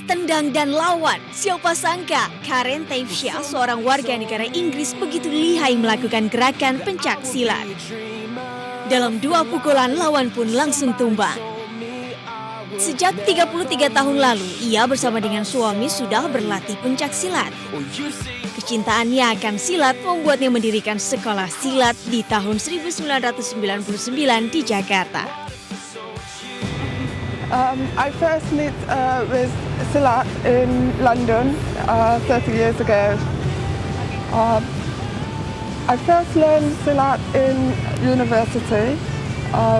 tendang dan lawan. Siapa sangka Karen Taifsha, seorang warga negara Inggris, begitu lihai melakukan gerakan pencak silat. Dalam 2 pukulan, lawan pun langsung tumbang. Sejak 33 tahun lalu, ia bersama dengan suami sudah berlatih pencak silat. Kecintaannya akan silat membuatnya mendirikan sekolah silat di tahun 1999 di Jakarta. I first met with Silat in London 30 years ago. I first learned Silat in university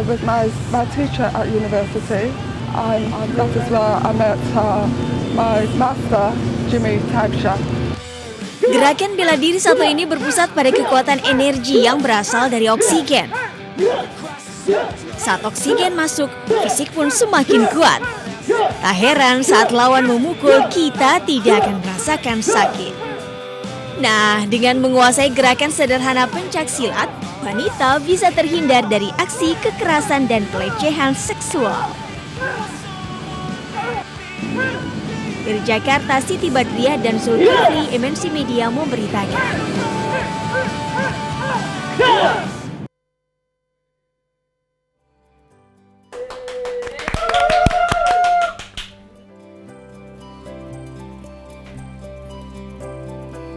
with my teacher at university. That is where I met my master, Jimmy Taibsha. Gerakan bela diri satu ini berpusat pada kekuatan energi yang berasal dari oksigen. Saat oksigen masuk, fisik pun semakin kuat. Tak heran saat lawan memukul, kita tidak akan merasakan sakit. Nah, dengan menguasai gerakan sederhana pencak silat, wanita bisa terhindar dari aksi kekerasan dan pelecehan seksual. Dari Jakarta, Siti Badriah dan Zulkifli, MNC Media memberitakan.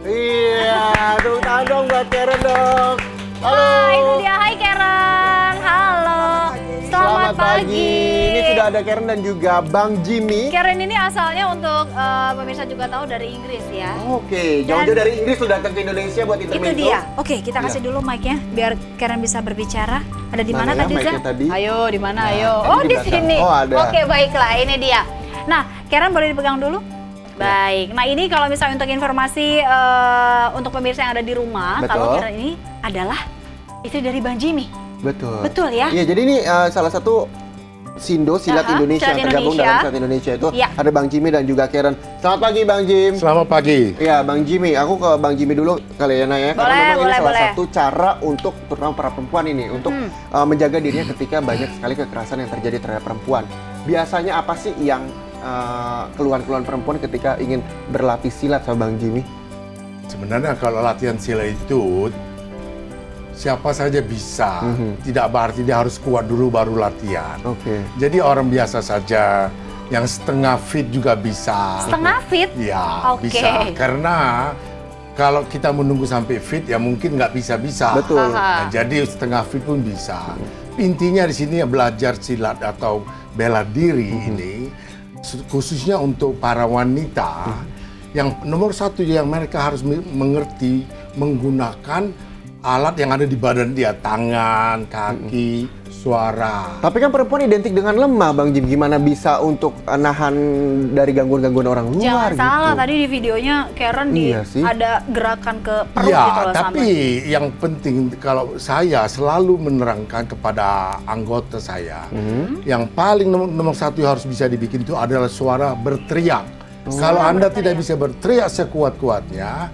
Iya, tepuk tangan dong buat Karen dong. Halo. Itu dia, hai Karen. Halo. Selamat pagi. Ini sudah ada Karen dan juga Bang Jimmy. Karen ini asalnya untuk pemirsa juga tahu dari Inggris ya. Oke, jauh-jauh dari Inggris sudah datang ke Indonesia buat intermezzo. Itu dia. Oke, kita kasih Iya. dulu mic-nya biar Karen bisa berbicara. Ada di mana Mana ya tadi, mic-nya Zah? tadi? Ayo, di mana? Nah, Ayo. ini Oh, di di belakang. sini. Oh, ada. Oke, baiklah. Ini dia. Nah, Karen boleh dipegang dulu? Baik. Nah, ini kalau misalnya untuk informasi untuk pemirsa yang ada di rumah, Betul. kalau Karen ini adalah istri dari Bang Jimmy. Betul. Betul ya? Iya, jadi ini salah satu Sindo Silat Indonesia Silat yang tergabung Indonesia. dalam Silat Indonesia itu Ya. ada Bang Jimmy dan juga Karen. Selamat pagi Bang Jim. Selamat pagi. Iya, Bang Jimmy. Aku ke Bang Jimmy dulu kali ya, Naya. Karena Boleh, memang ini salah boleh. satu cara untuk terutama para perempuan ini untuk menjaga dirinya ketika banyak sekali kekerasan yang terjadi terhadap perempuan. Biasanya apa sih yang keluhan-keluhan perempuan ketika ingin berlatih silat sama Bang Jimmy? Sebenarnya kalau latihan silat itu siapa saja bisa. Tidak berarti dia harus kuat dulu baru latihan. Oke. Jadi orang biasa saja yang setengah fit juga bisa. Setengah fit? Ya, Oke. bisa. Karena kalau kita menunggu sampai fit ya mungkin nggak bisa-bisa. Betul. Aha. Nah, jadi setengah fit pun bisa. Intinya di sini ya belajar silat atau bela diri ini khususnya untuk para wanita yang nomor satu yang mereka harus mengerti menggunakan alat yang ada di badan dia, tangan, kaki, suara. Tapi kan perempuan identik dengan lemah, Bang Jim. Gimana bisa untuk nahan dari gangguan-gangguan orang luar Jangan gitu? salah, tadi di videonya Karen Iya sih. ada gerakan ke perut Ya, gitu loh tapi sampai. yang penting kalau saya selalu menerangkan kepada anggota saya, yang paling nomor satu yang harus bisa dibikin itu adalah suara berteriak. Kalau Anda tidak bisa berteriak sekuat-kuatnya,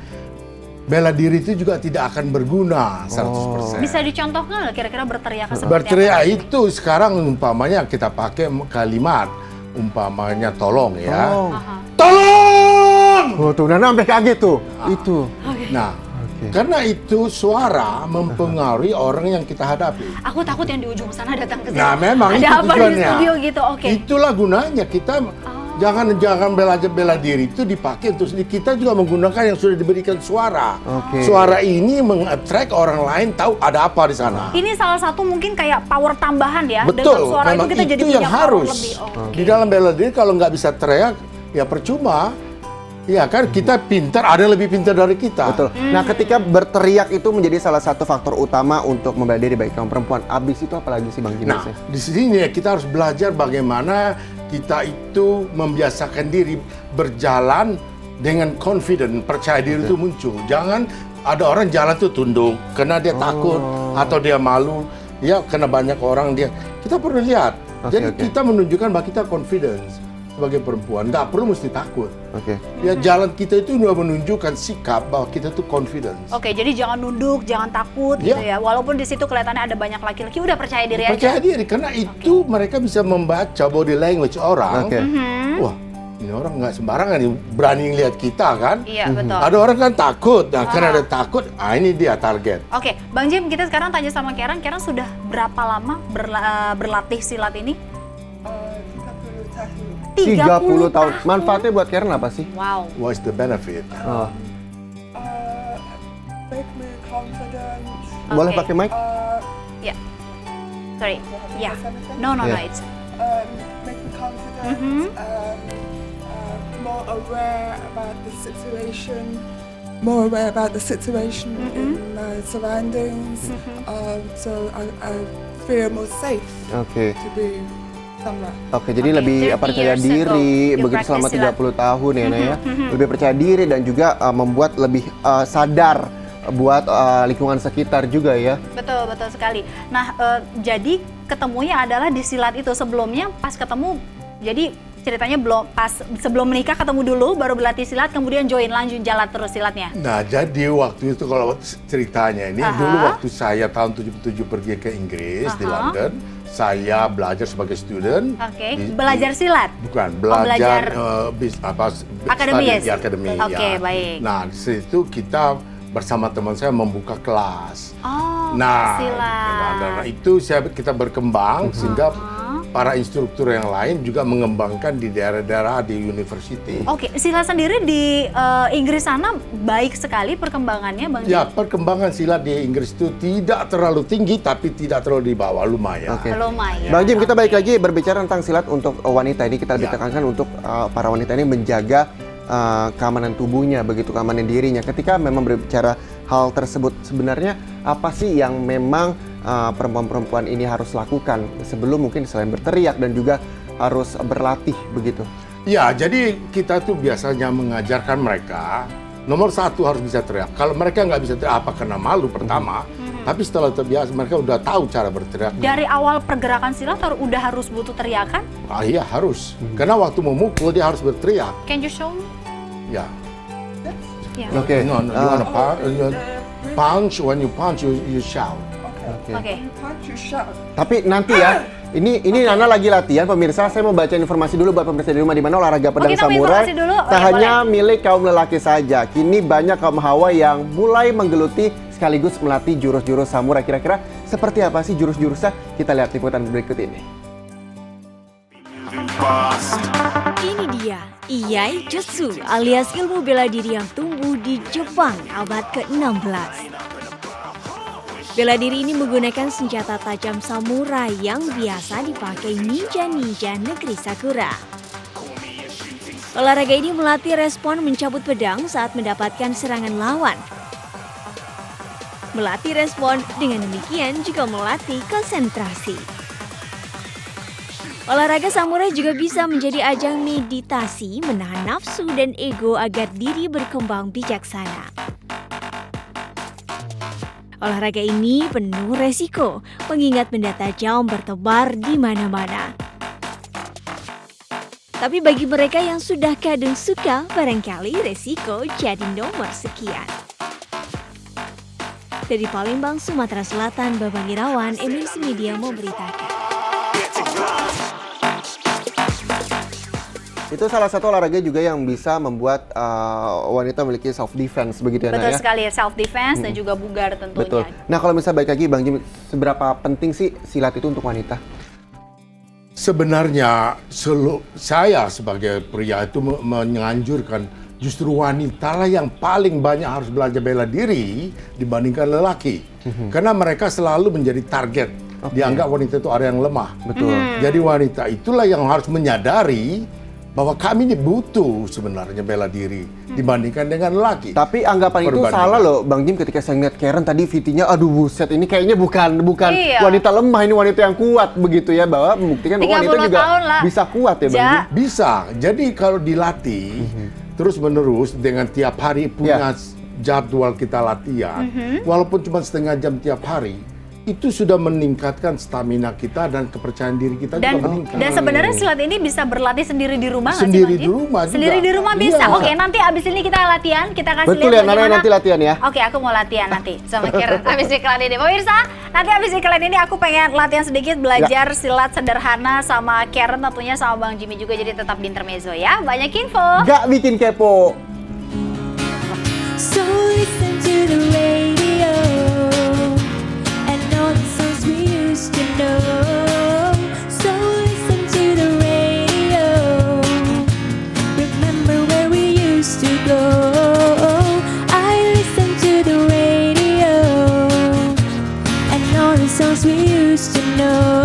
bela diri itu juga tidak akan berguna 100%. Bisa dicontohkan nggak kira-kira berteriak seperti Berteriak apa? itu sekarang umpamanya kita pakai kalimat, umpamanya tolong ya. Oh. Aha. Tolong! Oh, tuh, Nana sampai kaget tuh. Itu. Nah, karena itu suara mempengaruhi orang yang kita hadapi. Aku takut yang di ujung sana datang ke sini. Nah, memang ada itu apa di tujuannya. studio gitu, oke. Itulah gunanya kita jangan bela diri itu dipakai untuk kita juga menggunakan yang sudah diberikan suara. Oke. Suara ini meng-attract orang lain tahu ada apa di sana. Ini salah satu mungkin kayak power tambahan ya. Dengan Betul, suara memang itu kita jadi itu punya yang power harus. lebih. Oh, Di dalam bela diri kalau nggak bisa teriak, ya percuma. Ya kan kita pintar, ada yang lebih pintar dari kita. Betul. Nah, ketika berteriak itu menjadi salah satu faktor utama untuk membela diri baik kaum perempuan. Abis itu apalagi sih Bang Jimmy? Nah, di sini kita harus belajar bagaimana kita itu membiasakan diri berjalan dengan confident, percaya diri itu muncul. Jangan ada orang jalan tuh tunduk karena dia takut atau dia malu. Ya, karena banyak orang dia. Kita perlu lihat. Jadi kita menunjukkan bahwa kita confidence sebagai perempuan. Nggak perlu mesti takut. Oke. Ya jalan kita itu udah menunjukkan sikap bahwa kita tuh confidence. Oke, jadi jangan nunduk, jangan takut gitu ya. Walaupun di situ kelihatannya ada banyak laki-laki, udah percaya diri Percaya aja. diri karena itu mereka bisa membaca body language orang. Oke. Wah, ini orang nggak sembarangan nih, berani ngelihat kita kan. Iya, betul. Ada orang kan takut, nah karena ada takut, ini dia target. Oke, Bang Jim, kita sekarang tanya sama Karen. Karen sudah berapa lama berlatih silat ini? 30 tahun. Manfaatnya buat Karen apa sih? Wow. What's the benefit? Oh. Make me confident. Boleh Oke. pakai mic? Ya. Sorry. Ya. No, Yeah. it's Make me confident. Mhm. More aware about the situation. More aware about the situation in my surroundings. So I feel more safe Oke. to be somewhere. Oke, jadi Oke, lebih 30 percaya years diri ago, you begitu selama practice silat. 30 tahun ya, Naya. Lebih percaya diri dan juga membuat lebih sadar buat lingkungan sekitar juga ya. betul sekali. Nah, jadi ketemunya adalah di silat itu. Sebelumnya pas ketemu, jadi ceritanya sebelum menikah ketemu dulu, baru berlatih silat, kemudian lanjut jalan terus silatnya. Nah, jadi waktu itu kalau ceritanya ini, Aha. dulu waktu saya tahun 77 pergi ke Inggris di Aha. London, saya belajar sebagai student. Oke, Di- belajar silat. Bukan, belajar belajar akademis. study di akademi. Oke, baik. Nah, di situ kita bersama teman saya membuka kelas. Oh, Nah, silat. itu kita berkembang sehingga para instruktur yang lain juga mengembangkan di daerah-daerah di university. Oke, silat sendiri di Inggris sana baik sekali perkembangannya, Bang Ya, Jim? perkembangan silat di Inggris itu tidak terlalu tinggi tapi tidak terlalu di bawah, lumayan. Oke. Lumayan. Bang Jim, kita Oke. balik lagi berbicara tentang silat untuk wanita ini. Kita lebih Ya. tekankan untuk para wanita ini menjaga keamanan tubuhnya, begitu keamanan dirinya. Ketika memang berbicara hal tersebut, sebenarnya apa sih yang memang perempuan-perempuan ini harus lakukan sebelum mungkin selain berteriak dan juga harus berlatih begitu? Ya, jadi kita tuh biasanya mengajarkan mereka, nomor satu harus bisa teriak. Kalau mereka nggak bisa teriak, apa karena malu pertama, tapi setelah terbiasa mereka udah tahu cara berteriak. Dari awal pergerakan silat udah harus butuh teriakan? Iya harus, karena waktu memukul dia harus berteriak. Can you show me? Ya. Ya. Oke. No, you wanna punch, when you punch you shout. Oke. Oke. Can't you shout? Tapi nanti ya, ini Nana lagi latihan pemirsa. Saya mau baca informasi dulu buat pemirsa di rumah di mana olahraga pedang kita mau samurai informasi dulu? Oh, tak ya, hanya milik kaum lelaki saja. Kini banyak kaum hawa yang mulai menggeluti sekaligus melatih jurus-jurus samurai. Kira-kira seperti apa sih jurus-jurusnya? Kita lihat liputan berikut ini. Ini dia, Iai Jutsu alias ilmu bela diri yang tumbuh di Jepang abad ke-16. Bela diri ini menggunakan senjata tajam samurai yang biasa dipakai ninja-ninja negeri Sakura. Olahraga ini melatih respon mencabut pedang saat mendapatkan serangan lawan. Melatih respon, dengan demikian juga melatih konsentrasi. Olahraga samurai juga bisa menjadi ajang meditasi, menahan nafsu dan ego agar diri berkembang bijaksana. Olahraga ini penuh resiko, mengingat benda tajam bertebar di mana-mana. Tapi bagi mereka yang sudah kadung suka, barangkali resiko jadi nomor sekian. Dari Palembang, Sumatera Selatan, Babang Irawan, Emersi Media memberitakan. Itu salah satu olahraga juga yang bisa membuat wanita memiliki self defense begitu ya, Betul Naya? sekali, self defense dan juga bugar tentunya. Betul. Nah, kalau misalnya balik lagi Bang Jim, seberapa penting sih silat itu untuk wanita? Sebenarnya saya sebagai pria itu menganjurkan justru wanita lah yang paling banyak harus belajar bela diri dibandingkan lelaki. Karena mereka selalu menjadi target. Dianggap wanita itu orang yang lemah. Betul. Jadi wanita itulah yang harus menyadari bahwa kami ini butuh sebenarnya bela diri dibandingkan dengan lelaki. Tapi anggapan itu Perbandingan. salah loh Bang Jim ketika saya ngeliat Karen tadi VT-nya, aduh buset ini kayaknya bukan Iya. wanita lemah, ini wanita yang kuat begitu ya, bahwa membuktikan bahwa 30 wanita juga tahun lah. bisa kuat ya Bang Ja. Jim. Bisa. Jadi kalau dilatih terus menerus dengan tiap hari punya jadwal kita latihan, walaupun cuma setengah jam tiap hari, itu sudah meningkatkan stamina kita dan kepercayaan diri kita juga meningkat. Dan sebenarnya silat ini bisa berlatih sendiri di rumah nggak sih, Sendiri Bang Jim? di rumah juga. Sendiri di rumah bisa. Iya. Oke, nanti abis ini kita latihan, kita kasih Betul lihat ya, Nana bagaimana. nanti latihan ya. Oke, aku mau latihan nanti sama Karen abis iklan ini. Pemirsa, nanti abis iklan ini aku pengen latihan sedikit belajar silat sederhana sama Karen, tentunya sama Bang Jimmy juga, jadi tetap di Intermezzo ya. Banyak info. Gak bikin kepo. So listen to the radio and all the songs we used to know. So listen to the radio. Remember where we used to go. I listen to the radio and all the songs we used to know.